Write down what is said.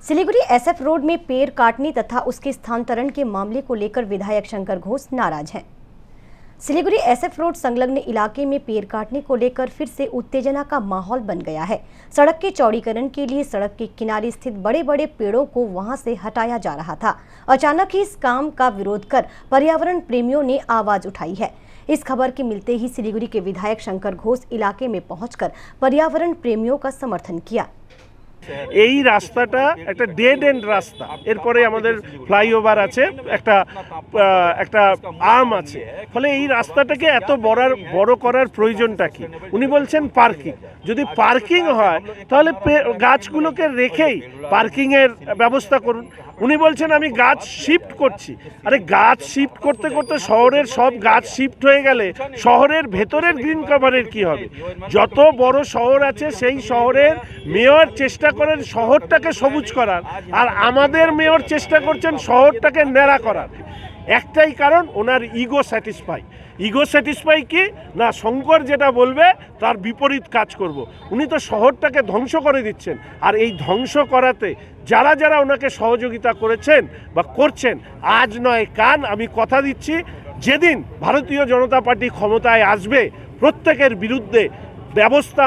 Siliguri SF road में पेड़ काटने तथा उसके स्थानांतरण के मामले को लेकर विधायक शंकर घोष नाराज हैं। सिलीगुड़ी एसएफ रोड संलग्न इलाके में पेड़ काटने को लेकर फिर से उत्तेजना का माहौल बन गया है। सड़क के चौड़ीकरण के लिए सड़क के किनारे स्थित बड़े बड़े पेड़ों को वहां से हटाया जा रहा था। अचानक ही इस काम का विरोध कर पर्यावरण प्रेमियों ने आवाज उठाई है। इस खबर के मिलते ही सिलीगुड़ी के विधायक शंकर घोष इलाके में पहुंचकर पर्यावरण प्रेमियों का समर्थन किया। এই রাস্তাটা একটা ডেড এন্ড রাস্তা, এরপরে আমাদের ফ্লাইওভার আছে, একটা আর্ম আছে, ফলে এই রাস্তাটাকে এত বড় করার প্রয়োজনটা কি? উনি বলছেন পার্কিং। যদি পার্কিং হয় তাহলে গাছগুলোকে রেখেই পার্কিং এর ব্যবস্থা করুন। উনি বলছেন আমি গাছ শিফট করছি। আরে গাছ শিফট করতে করতে শহরের সব গাছ শিফট হয়ে গেলে শহরের ভেতরের গ্রিন কভারের কি হবে? যত বড় শহর আছে সেই শহরের মেয়র চেষ্টা করেন শহরটাকে সবুজ করার, আর আমাদের মেয়র চেষ্টা করছেন শহরটাকে ন্যাড়া করার। একটাই কারণ, ওনার ইগো স্যাটিসফাই কি না, শঙ্কর যেটা বলবে তার বিপরীত কাজ করব। উনি তো শহরটাকে ধ্বংস করে দিচ্ছেন, আর এই ধ্বংস করাতে যারা যারা ওনাকে সহযোগিতা করেছেন বা করছেন, আজ নয় কাল আমি কথা দিচ্ছি, যেদিন ভারতীয় জনতা পার্টি ক্ষমতায় আসবে প্রত্যেকের বিরুদ্ধে ব্যবস্থা